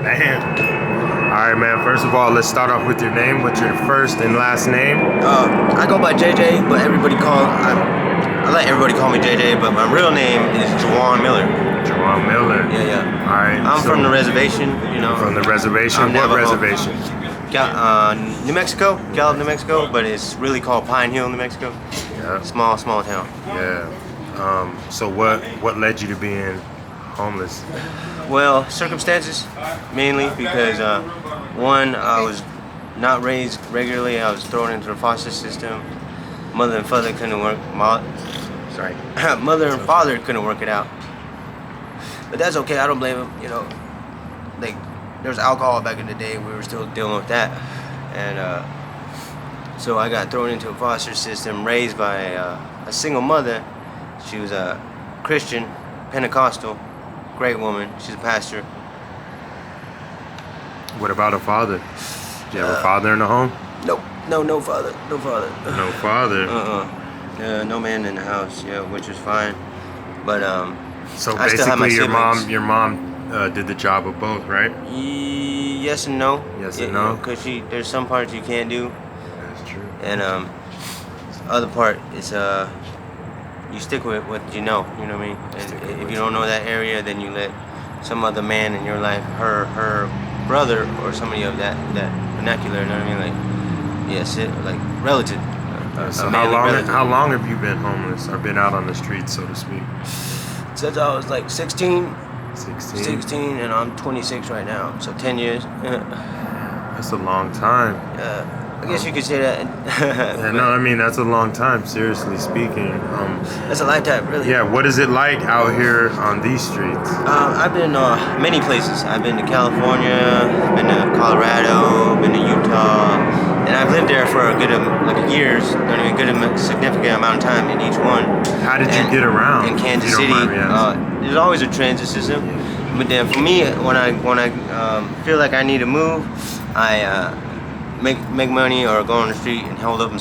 Man. All right, man. First of all, let's start off with your name. What's your first and last name? I go by JJ, but I let everybody call me JJ, but my real name is Juwan Miller. Juwan Miller. Yeah. All right. I'm from the reservation, you know. From the reservation? What reservation? New Mexico, Gallup, New Mexico, but it's really called Pine Hill, New Mexico. Yeah. Small town. Yeah. So what led you to being homeless? Well, circumstances, mainly because one, I was not raised regularly. I was thrown into the foster system. Mother and father couldn't work. Mother and father couldn't work it out. But that's okay. I don't blame them. You know, like there was alcohol back in the day. We were still dealing with that, and so I got thrown into a foster system, raised by a single mother. She was a Christian, Pentecostal, great woman. She's a pastor. What about a father? Do you have a father in the home? Nope. No father. No father. No man in the house. Yeah, which was fine. But So I still have my basically, your mom did the job of both, right? Yes and no. Yes and no. Because there's some parts you can't do, That's true. and other part is you stick with what you know. You know what I mean? And if you don't know that area, then you let some other man in your life, her brother or somebody of that vernacular. You know what I mean? Like relative. So how long have you been homeless or been out on the streets, so to speak? Since I was like 16. 16, and I'm 26 right now, so 10 years. That's a long time. I guess you could say that. Yeah, no, I mean that's a long time. Seriously speaking, that's a lifetime, really. Yeah, what is it like out here on these streets? I've been many places. I've been to California, been to Colorado, been to Utah, and I've lived there for a good years. A good significant amount of time in each one. How did you get around? In Kansas City, there's always a transit system. But then for me, when I feel like I need to move, I make money or go on the street and hold up a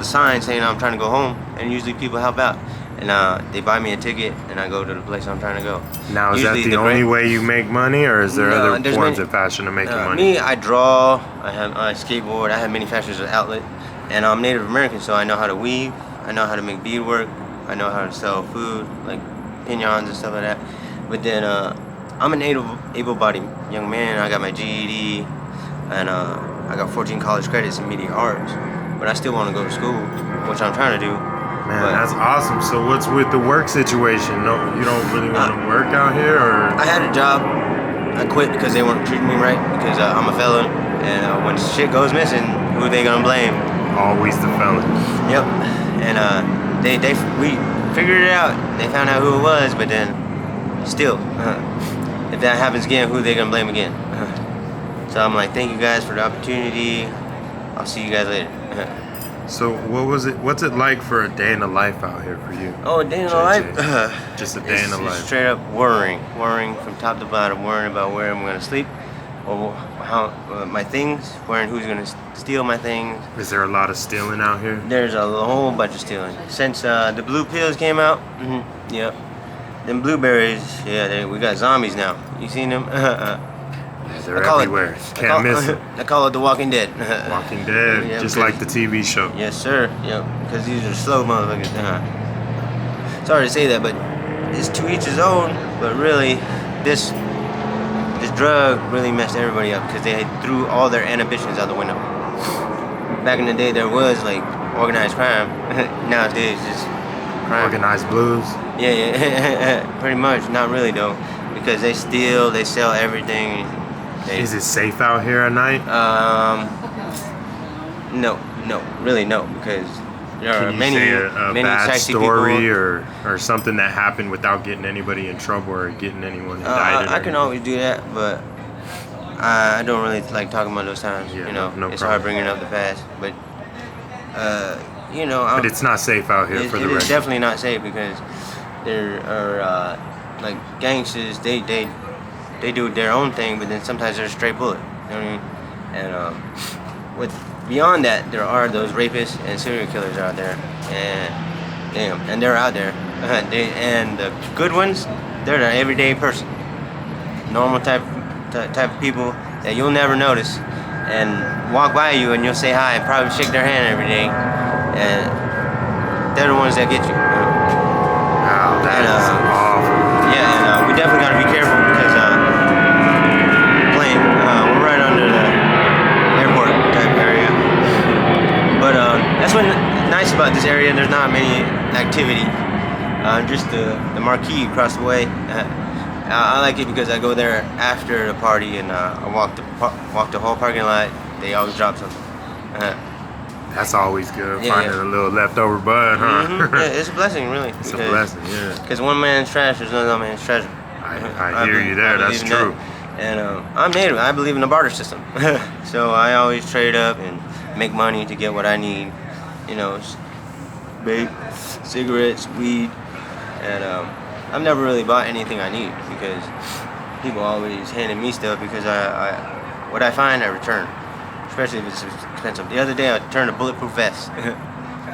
sign saying I'm trying to go home, and usually people help out, and they buy me a ticket and I go to the place I'm trying to go. Now is that the only way you make money, or is there other forms of fashion to make money? Me, I draw, I skateboard, I have many fashions of outlet, and I'm Native American, so I know how to weave, I know how to make beadwork, I know how to sell food like piñons and stuff like that. But then I'm an able-bodied young man. I got my GED, and I got 14 college credits in media arts, but I still want to go to school, which I'm trying to do. Man, that's awesome. So what's with the work situation? No, you don't really want to work out here, or? I had a job. I quit because they weren't treating me right, because I'm a felon, and when shit goes missing, who are they gonna blame? Always the felon. Yep. And we figured it out. They found out who it was, but then still, if that happens again, who are they gonna blame again? So I'm like, thank you guys for the opportunity. I'll see you guys later. So what's it like for a day in the life out here for you? Oh, a day in the life? Just a day in the life. Straight up worrying from top to bottom, worrying about where I'm gonna sleep, or how my things, worrying who's gonna steal my things. Is there a lot of stealing out here? There's a whole bunch of stealing. Since the blue pills came out, yep. Them blueberries, we got zombies now. You seen them? They're everywhere. Can't miss them. I call it The Walking Dead. Walking Dead, yeah, just like the TV show. Yes, sir. Yep. Because these are slow motherfuckers. Sorry to say that, but it's to each his own. But really, this drug really messed everybody up because they threw all their inhibitions out the window. Back in the day, there was like organized crime. Nowadays, just crime. Organized blues. Yeah, pretty much. Not really though, because they steal, they sell everything. Is it safe out here at night? No, really no, because there are many bad story people, or something that happened without getting anybody in trouble or getting anyone indicted. I can always do that, but I don't really like talking about those times. Yeah, no problem. It's hard bringing up the past, but but it's not safe out here for the record. It's definitely not safe because there are like gangsters. They do their own thing, but then sometimes they're a straight bullet. You know what I mean? And beyond that, there are those rapists and serial killers out there, and they're out there. And the good ones, they're the everyday person, normal type type of people that you'll never notice, and walk by you and you'll say hi and probably shake their hand every day, and they're the ones that get you. Wow, that is awful. Yeah, and we definitely got to be careful because we're right under the airport type area. But that's what's nice about this area. There's not many activity. Just the marquee across the way. I like it because I go there after the party and I walk the whole parking lot. They always drop something. That's always good. Yeah, Finding a little leftover bud, huh? Mm-hmm. Yeah, it's a blessing, really. It's a blessing, yeah. Because one man's trash is another man's treasure. I hear you there. That's true. That. And I'm native. I believe in the barter system. So I always trade up and make money to get what I need. You know, vape, cigarettes, weed, and I've never really bought anything I need because people always handed me stuff because what I find I return, especially if it's expensive. The other day I returned a bulletproof vest.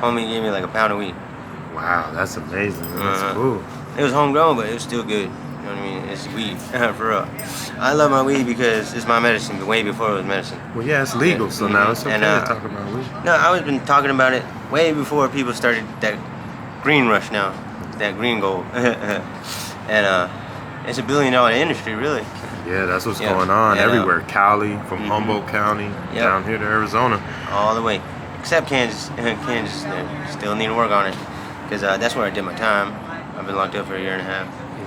Homie gave me like a pound of weed. Wow, that's amazing. That's cool. It was homegrown, but it was still good. You know what I mean? It's weed, for real. I love my weed because it's my medicine, way before it was medicine. Well, yeah, it's legal, so now it's okay to talk about weed. No, I was been talking about it way before people started that green rush now, that green gold. And it's a $1 billion industry, really. Yeah, that's what's going on everywhere. Cali, from Humboldt County, down here to Arizona. All the way. Except Kansas. Kansas, they still need to work on it. Because that's where I did my time. I've been locked up for 1.5 years.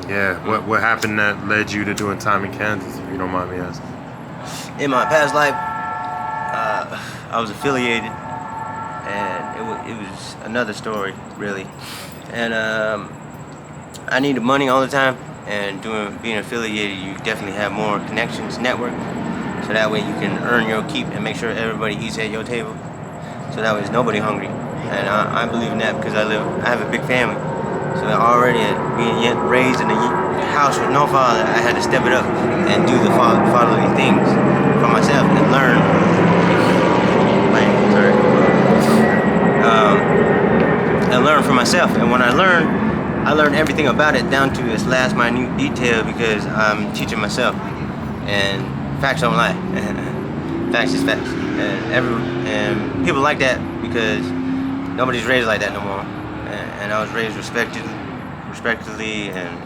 Yeah, what happened that led you to doing time in Kansas, if you don't mind me asking? In my past life, I was affiliated, and it was another story, really. And I needed money all the time, and being affiliated, you definitely have more connections, network, so that way you can earn your keep and make sure everybody eats at your table, so that way there's nobody hungry. And I believe in that because I have a big family. So already being raised in a house with no father, I had to step it up and do the fatherly things for myself and learn. And learn for myself. And when I learned everything about it down to its last minute detail because I'm teaching myself. And facts don't lie. Facts is facts. And people like that because nobody's raised like that no more. And I was raised respectfully and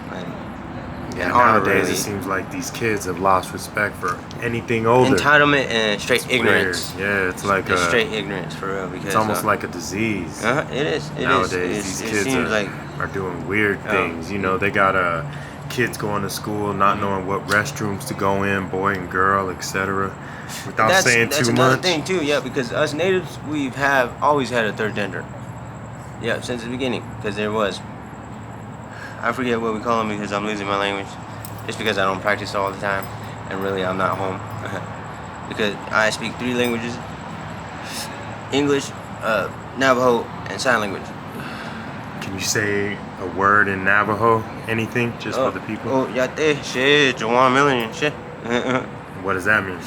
nowadays really. It seems like these kids have lost respect for anything older. Entitlement and straight ignorance. Weird. Yeah, it's like it's straight ignorance for real. Because it's almost like a disease. It is. Nowadays, these kids are doing weird things. You know, they got kids going to school not knowing what restrooms to go in, boy and girl, etc. Without saying too much. That's another thing too. Yeah, because us natives, we have always had a third gender. Yeah, since the beginning, because there was. I forget what we call them because I'm losing my language. Just because I don't practice all the time, and really I'm not home. Because I speak 3 languages: English, Navajo, and sign language. Can you say a word in Navajo? Anything, just for the people? Oh, yate, shit, Jawan Miller and shit. What does that mean?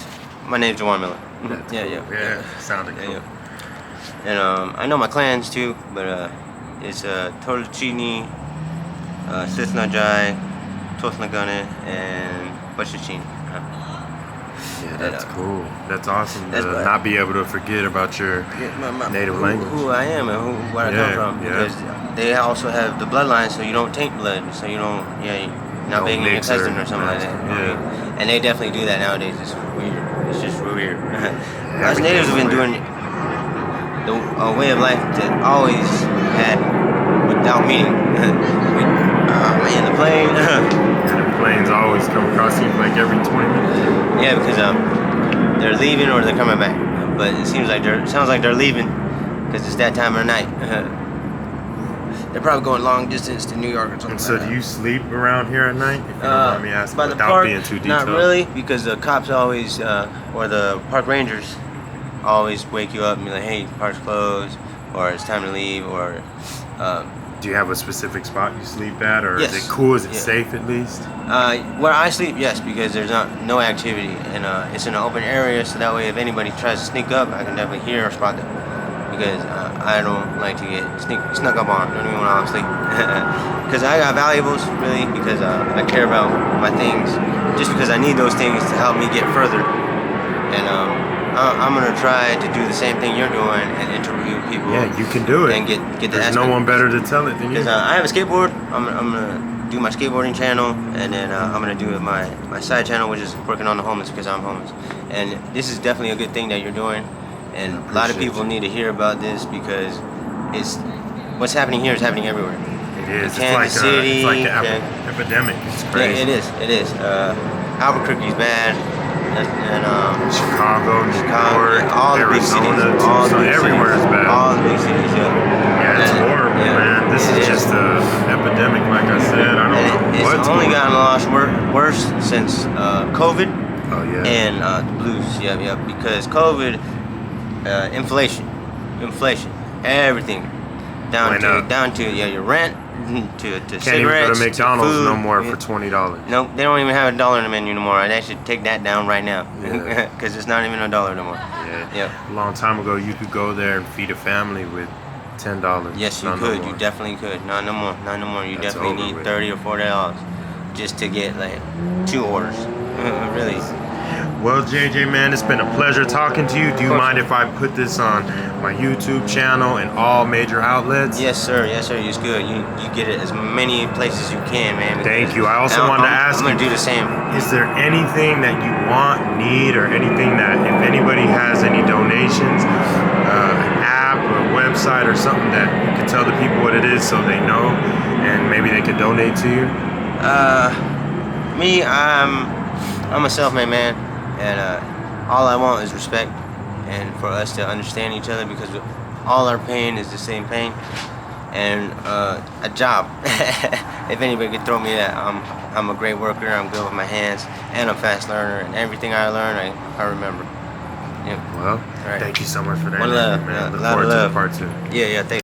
My name's Jawan Miller. That's cool. Yeah, sounded cool. Yeah. And I know my clans too, but it's Toluchini, Sisnajai, Tosnagane, and Bashichin. Yeah, that's cool. That's awesome to not be able to forget about your native language. Who I am and where I come from. Because they also have the bloodline, so you don't taint blood. So you don't, you're not begging your cousin or something like that. Yeah. And they definitely do that nowadays. It's weird. It's just weird. Us natives have been doing a way of life that always had without meaning. Man, the plane. The planes always come across you like every 20 minutes. Yeah, because they're leaving or they're coming back. But it sounds like they're leaving because it's that time of the night. They're probably going long distance to New York or something. And so, do you sleep around here at night? If you don't mind me asking, by the without park, being too detailed. Not really, because the cops always, or the park rangers, always wake you up and be like, "Hey, park's closed," or "It's time to leave," or. Do you have a specific spot you sleep at, or Yes. is it cool? Is it safe at least? Where I sleep, yes, because there's no activity, and it's in an open area, so that way if anybody tries to sneak up, I can definitely hear or spot them. Because I don't like to get snuck up on, even when I'm asleep. Because I got valuables, really, because I care about my things just because I need those things to help me get further. And I'm gonna try to do the same thing you're doing and interview people. Yeah, you can do it. And get the There's no one better to tell it than you. Because I have a skateboard. I'm gonna do my skateboarding channel, and then I'm gonna do my side channel, which is working on the homeless, because I'm homeless. And this is definitely a good thing that you're doing. And a lot of people need to hear about this, because it's what's happening here is happening everywhere. It is. Kansas City, it's like an epidemic. It's crazy. Yeah, it is. Albuquerque's bad. And Chicago, New York, all the big cities, everywhere is bad. All the big cities, yeah, it's horrible, man. This is just an epidemic, like I said. I don't know what's It's only gotten a lot worse since COVID. Oh yeah. And the blues, yeah, because COVID, inflation, everything down to your rent, to Can't cigarettes, even go to McDonald's food. no more for $20. Nope, they don't even have $1 in the menu no more. They should take that down right now, because it's not even $1 no more. Yeah. A long time ago, you could go there and feed a family with $10. Yes, you could. You definitely could. Not no more. You That's definitely need $30 or $40 just to get like 2 orders. Really. Well, JJ, man, it's been a pleasure talking to you. Do you mind if I put this on my YouTube channel and all major outlets? Yes, sir. It's good. You get it as many places as you can, man. Thank you. I also wanted to ask you, I'm gonna do the same. Is there anything that you want, need, or anything that, if anybody has any donations, an app or a website or something that you could tell the people what it is so they know and maybe they could donate to you? I'm a self-made man, and all I want is respect, and for us to understand each other, because all our pain is the same pain, and a job. If anybody could throw me that, I'm a great worker. I'm good with my hands, and I'm a fast learner, and everything I learn, I remember. Yeah. Well, thank you so much for that. One love, man. Look a lot forward of love. to part 2. Yeah, thank you.